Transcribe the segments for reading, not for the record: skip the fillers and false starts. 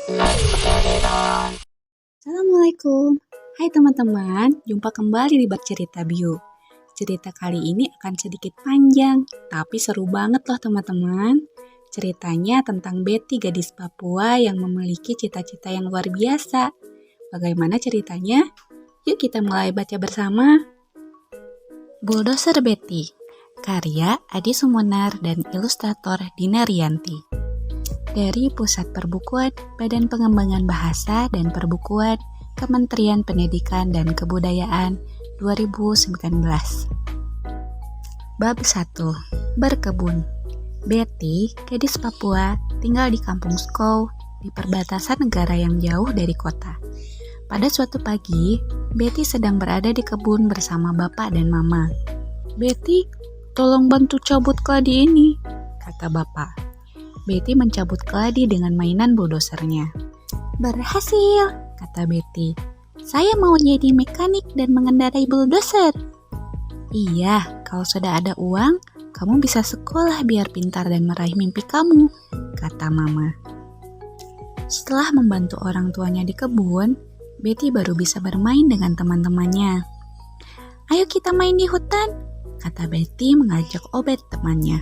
Assalamualaikum. Hai teman-teman, jumpa kembali di Bercerita Bio. Cerita kali ini akan sedikit panjang, tapi seru banget loh teman-teman. Ceritanya tentang Betty, gadis Papua yang memiliki cita-cita yang luar biasa. Bagaimana ceritanya? Yuk kita mulai baca bersama. Bulldozer Betty, karya Adi Sumunar dan ilustrator Dina Rianti. Dari Pusat Perbukuan Badan Pengembangan Bahasa dan Perbukuan Kementerian Pendidikan dan Kebudayaan 2019. Bab 1. Berkebun. Betty, gadis Papua, tinggal di kampung Skow di perbatasan negara yang jauh dari kota. Pada suatu pagi, Betty sedang berada di kebun bersama bapak dan mama. "Betty, tolong bantu cabut keladi ini," kata bapak. Betty mencabut keladi dengan mainan bulldozernya. "Berhasil," kata Betty. "Saya mau jadi mekanik dan mengendarai bulldozer." "Iya, kalau sudah ada uang, kamu bisa sekolah biar pintar dan meraih mimpi kamu," kata mama. Setelah membantu orang tuanya di kebun, Betty baru bisa bermain dengan teman-temannya. "Ayo kita main di hutan," kata Betty mengajak Obed temannya.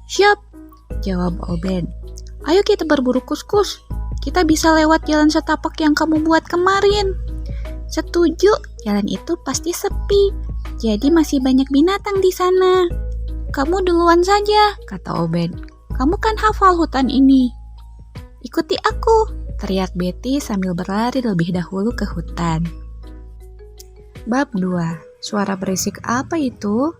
"Siap," jawab Obed. "Ayo kita berburu kuskus. Kita bisa lewat jalan setapak yang kamu buat kemarin." "Setuju, jalan itu pasti sepi. Jadi masih banyak binatang di sana." "Kamu duluan saja," kata Obed. "Kamu kan hafal hutan ini." "Ikuti aku," teriak Betty sambil berlari lebih dahulu ke hutan. Bab 2. Suara berisik apa itu?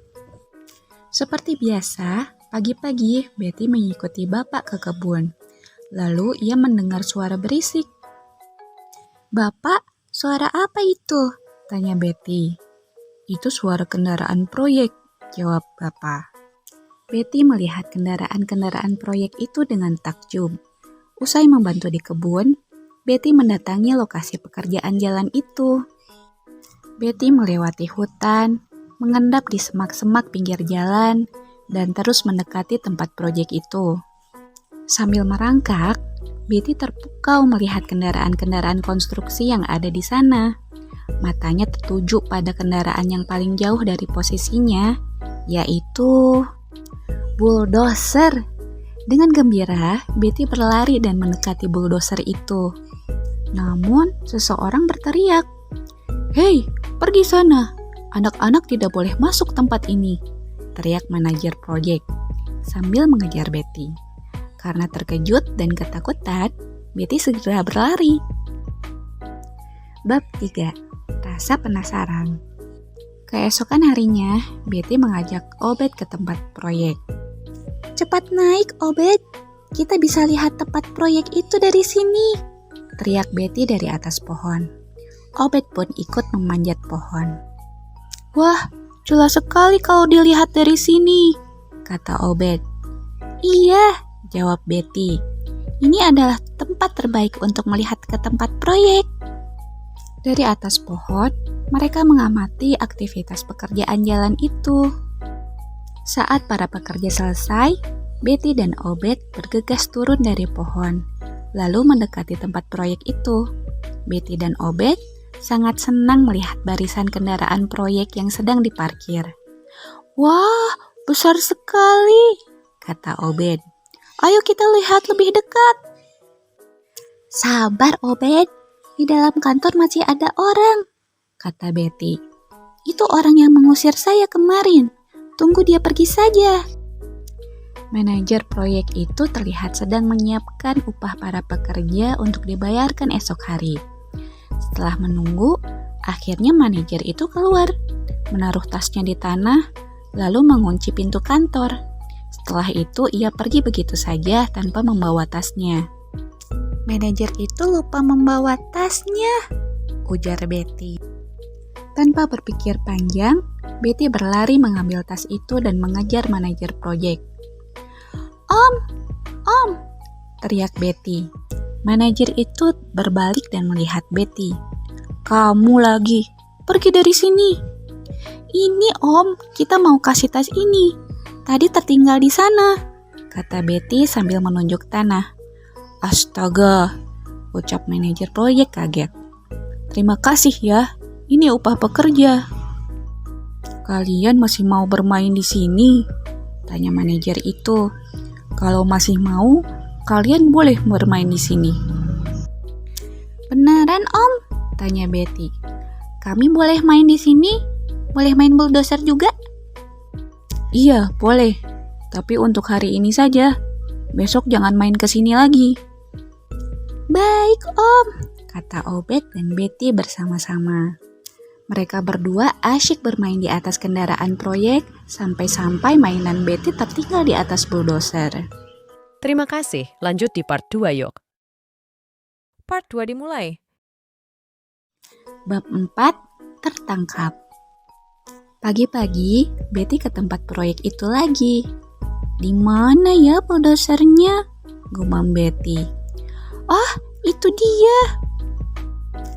Seperti biasa, pagi-pagi, Betty mengikuti bapak ke kebun. Lalu ia mendengar suara berisik. "Bapak, suara apa itu?" tanya Betty. "Itu suara kendaraan proyek," jawab bapak. Betty melihat kendaraan-kendaraan proyek itu dengan takjub. Usai membantu di kebun, Betty mendatangi lokasi pekerjaan jalan itu. Betty melewati hutan, mengendap di semak-semak pinggir jalan, dan terus mendekati tempat proyek itu. Sambil merangkak, Betty terpukau melihat kendaraan-kendaraan konstruksi yang ada di sana. Matanya tertuju pada kendaraan yang paling jauh dari posisinya, yaitu bulldozer. Dengan gembira, Betty berlari dan mendekati bulldozer itu. Namun, seseorang berteriak, "Hei, pergi sana! Anak-anak tidak boleh masuk tempat ini!" teriak manajer proyek sambil mengejar Betty. Karena terkejut dan ketakutan, Betty segera berlari. Bab 3. Rasa penasaran. Keesokan harinya, Betty mengajak Obed ke tempat proyek. "Cepat naik, Obed. Kita bisa lihat tempat proyek itu dari sini," teriak Betty dari atas pohon. Obed pun ikut memanjat pohon. "Wah, jelas sekali kalau dilihat dari sini," kata Obed. "Iya," jawab Betty. "Ini adalah tempat terbaik untuk melihat ke tempat proyek." Dari atas pohon, mereka mengamati aktivitas pekerjaan jalan itu. Saat para pekerja selesai, Betty dan Obed bergegas turun dari pohon, lalu mendekati tempat proyek itu. Betty dan Obed sangat senang melihat barisan kendaraan proyek yang sedang diparkir. "Wah, besar sekali," kata Obed. "Ayo kita lihat lebih dekat." "Sabar, Obed. Di dalam kantor masih ada orang," kata Betty. "Itu orang yang mengusir saya kemarin. Tunggu dia pergi saja." Manajer proyek itu terlihat sedang menyiapkan upah para pekerja untuk dibayarkan esok hari. Setelah menunggu, akhirnya manajer itu keluar, menaruh tasnya di tanah, lalu mengunci pintu kantor. Setelah itu ia pergi begitu saja tanpa membawa tasnya. "Manajer itu lupa membawa tasnya," ujar Betty. Tanpa berpikir panjang, Betty berlari mengambil tas itu dan mengejar manajer proyek. Om, teriak Betty. Manajer itu berbalik dan melihat Betty. "Kamu lagi, pergi dari sini." "Ini Om, kita mau kasih tas ini. Tadi tertinggal di sana," kata Betty sambil menunjuk tanah. Astaga, ucap manajer proyek kaget. Terima kasih ya, ini upah pekerja. Kalian masih mau bermain di sini? Tanya manajer itu. Kalau masih mau, kalian boleh bermain di sini. Beneran Om? Tanya Betty. Kami boleh main di sini? Boleh main bulldozer juga? Iya, boleh. Tapi untuk hari ini saja. Besok jangan main ke sini lagi. Baik Om, kata Obed dan Betty bersama-sama. Mereka berdua asyik bermain di atas kendaraan proyek sampai-sampai mainan Betty tertinggal di atas bulldozer. Terima kasih, lanjut di part 2 yuk. Part 2 dimulai. Bab 4, tertangkap. Pagi-pagi, Betty ke tempat proyek itu lagi. Di mana ya bulldozernya? Gumam Betty. Oh, itu dia.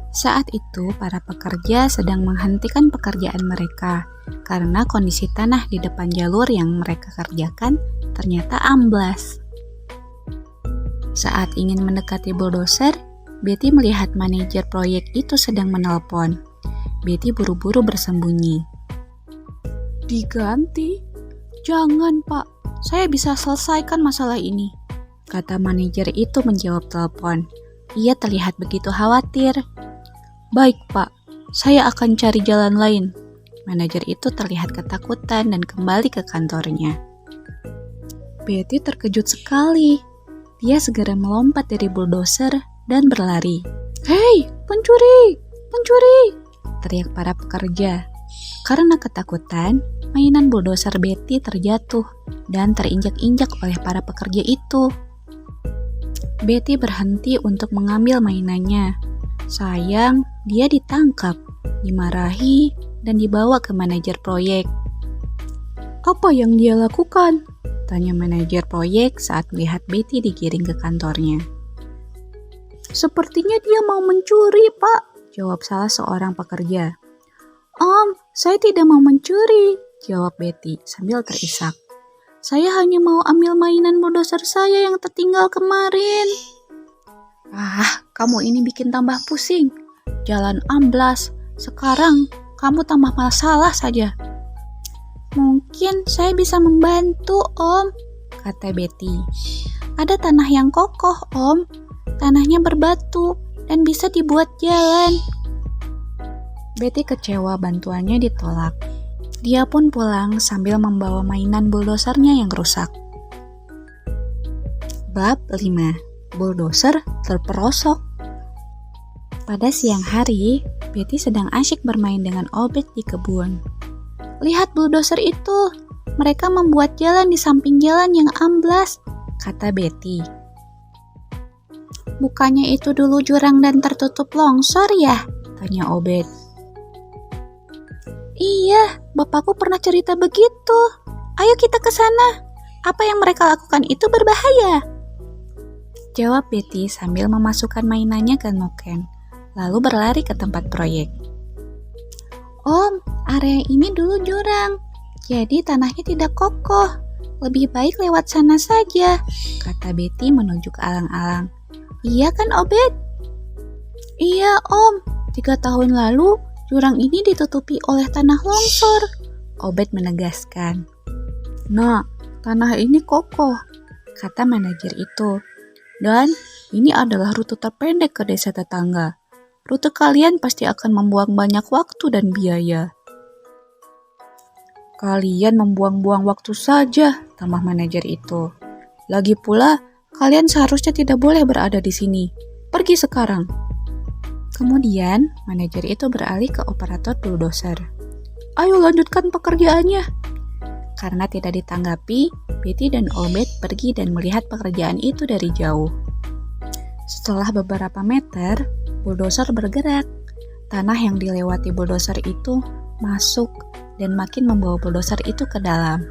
Saat itu, para pekerja sedang menghentikan pekerjaan mereka karena kondisi tanah di depan jalur yang mereka kerjakan ternyata amblas. Saat ingin mendekati bulldozer, Betty melihat manajer proyek itu sedang menelpon. Betty buru-buru bersembunyi. Diganti? Jangan, Pak. Saya bisa selesaikan masalah ini, kata manajer itu menjawab telepon. Ia terlihat begitu khawatir. Baik, Pak. Saya akan cari jalan lain. Manajer itu terlihat ketakutan dan kembali ke kantornya. Betty terkejut sekali. Dia segera melompat dari bulldozer dan berlari. Hei, pencuri! Pencuri! Teriak para pekerja. Karena ketakutan, mainan bulldozer Betty terjatuh dan terinjak-injak oleh para pekerja itu. Betty berhenti untuk mengambil mainannya. Sayang, dia ditangkap, dimarahi, dan dibawa ke manajer proyek. Apa yang dia lakukan? Tanya manajer proyek saat melihat Betty digiring ke kantornya. Sepertinya dia mau mencuri, Pak, jawab salah seorang pekerja. Om, saya tidak mau mencuri, jawab Betty sambil terisak. Saya hanya mau ambil mainan bulldozer saya yang tertinggal kemarin. Ah, kamu ini bikin tambah pusing. Jalan amblas. Sekarang kamu tambah masalah saja. Mungkin saya bisa membantu, Om, kata Betty. Ada tanah yang kokoh, Om. Tanahnya berbatu dan bisa dibuat jalan. Betty kecewa bantuannya ditolak. Dia pun pulang sambil membawa mainan bulldozernya yang rusak. Bab 5. Bulldozer terperosok. Pada siang hari, Betty sedang asyik bermain dengan Obed di kebun. Lihat bulldozer itu, mereka membuat jalan di samping jalan yang amblas, kata Betty. Bukannya itu dulu jurang dan tertutup longsor ya? Tanya Obed. Iya, bapakku pernah cerita begitu. Ayo kita ke sana. Apa yang mereka lakukan itu berbahaya. Jawab Betty sambil memasukkan mainannya ke noken, lalu berlari ke tempat proyek. Om, area ini dulu jurang, jadi tanahnya tidak kokoh. Lebih baik lewat sana saja, kata Betty menuju ke alang-alang. Iya kan, Obed? Iya, Om. 3 tahun lalu, jurang ini ditutupi oleh tanah longsor, Obed menegaskan. Nah, tanah ini kokoh, kata manajer itu. Dan ini adalah rute terpendek ke desa tetangga. Rute kalian pasti akan membuang banyak waktu dan biaya. Kalian membuang-buang waktu saja, tambah manajer itu. Lagi pula, kalian seharusnya tidak boleh berada di sini. Pergi sekarang. Kemudian, manajer itu beralih ke operator bulldozer. Ayo lanjutkan pekerjaannya. Karena tidak ditanggapi, Betty dan Obed pergi dan melihat pekerjaan itu dari jauh. Setelah beberapa meter, bulldozer bergerak. Tanah yang dilewati bulldozer itu masuk dan makin membawa bulldozer itu ke dalam.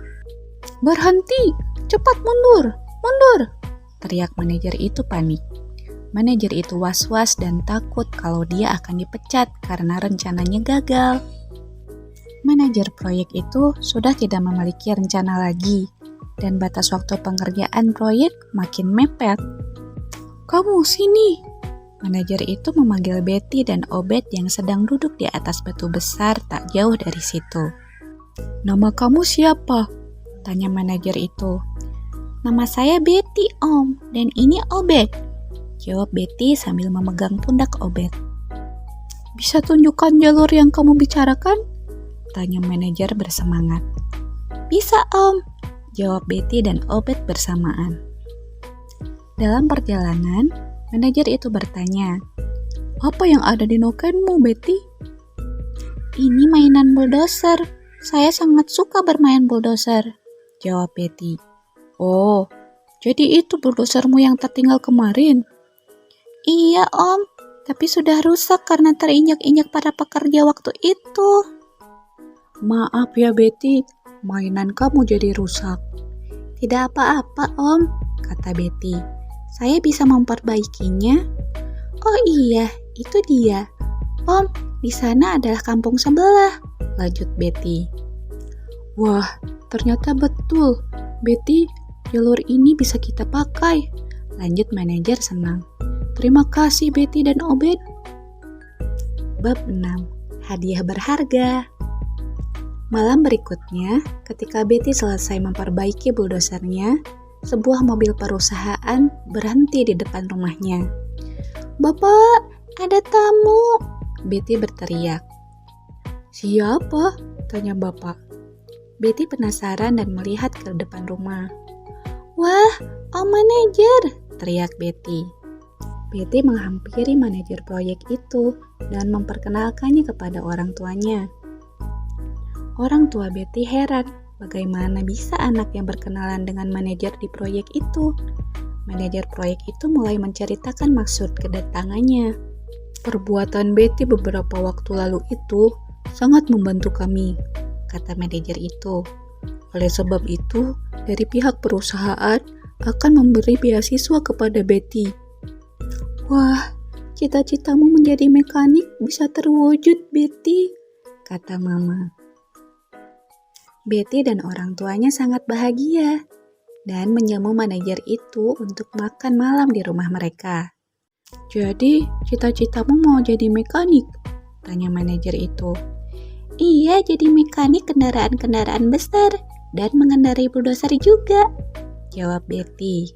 Berhenti! Cepat mundur! Mundur! Teriak manajer itu panik. Manajer itu was-was dan takut kalau dia akan dipecat karena rencananya gagal. Manajer proyek itu sudah tidak memiliki rencana lagi dan batas waktu pengerjaan proyek makin mepet. Kamu sini. Manajer itu memanggil Betty dan Obed yang sedang duduk di atas batu besar tak jauh dari situ. Nama kamu siapa? Tanya manajer itu. Nama saya Betty, Om, dan ini Obed. Jawab Betty sambil memegang pundak Obed. Bisa tunjukkan jalur yang kamu bicarakan? Tanya manajer bersemangat. Bisa, Om, jawab Betty dan Obed bersamaan. Dalam perjalanan, manajer itu bertanya, apa yang ada di nokenmu, Betty? Ini mainan bulldozer. Saya sangat suka bermain bulldozer, jawab Betty. Oh, jadi itu bulldozermu yang tertinggal kemarin? Iya, Om, tapi sudah rusak karena terinjak-injak para pekerja waktu itu. Maaf ya, Betty, mainan kamu jadi rusak. Tidak apa-apa, Om, kata Betty. Saya bisa memperbaikinya. Oh iya, itu dia. Om, di sana adalah kampung sebelah, lanjut Betty. Wah, ternyata betul. Betty, jalur ini bisa kita pakai, lanjut manajer senang. Terima kasih Betty dan Obed. Bab 6. Hadiah berharga. Malam berikutnya, ketika Betty selesai memperbaiki buldozernya, sebuah mobil perusahaan berhenti di depan rumahnya. Bapak, ada tamu, Betty berteriak. Siapa? Tanya bapak. Betty penasaran dan melihat ke depan rumah. Wah, Om Manajer, teriak Betty. Betty menghampiri manajer proyek itu dan memperkenalkannya kepada orang tuanya. Orang tua Betty heran bagaimana bisa anak yang berkenalan dengan manajer di proyek itu. Manajer proyek itu mulai menceritakan maksud kedatangannya. Perbuatan Betty beberapa waktu lalu itu sangat membantu kami, kata manajer itu. Oleh sebab itu, dari pihak perusahaan akan memberi beasiswa kepada Betty. Wah, cita-citamu menjadi mekanik bisa terwujud, Betty, kata Mama. Betty dan orang tuanya sangat bahagia dan menjamu manajer itu untuk makan malam di rumah mereka. Jadi, cita-citamu mau jadi mekanik? Tanya manajer itu. Iya, jadi mekanik kendaraan-kendaraan besar dan mengendarai bulldozer juga, jawab Betty.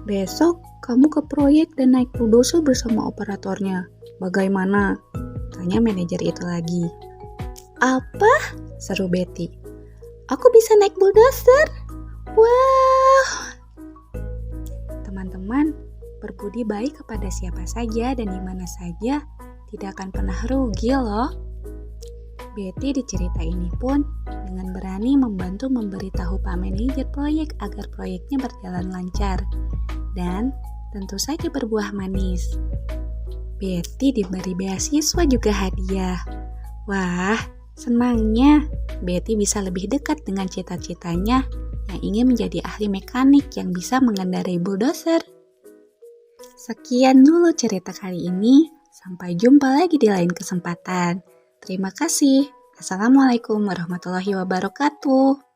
Besok kamu ke proyek dan naik bulldozer bersama operatornya. Bagaimana? Tanya manajer itu lagi. Apa? Seru Betty. Aku bisa naik bulldozer. Wow. Teman-teman, berbudi baik kepada siapa saja dan di mana saja tidak akan pernah rugi loh. Betty di cerita ini pun dengan berani membantu memberitahu Pak Manajer proyek agar proyeknya berjalan lancar dan tentu saja berbuah manis. Betty diberi beasiswa juga hadiah. Wah, senangnya Betty bisa lebih dekat dengan cita-citanya yang ingin menjadi ahli mekanik yang bisa mengendarai bulldozer. Sekian dulu cerita kali ini. Sampai jumpa lagi di lain kesempatan. Terima kasih. Assalamualaikum warahmatullahi wabarakatuh.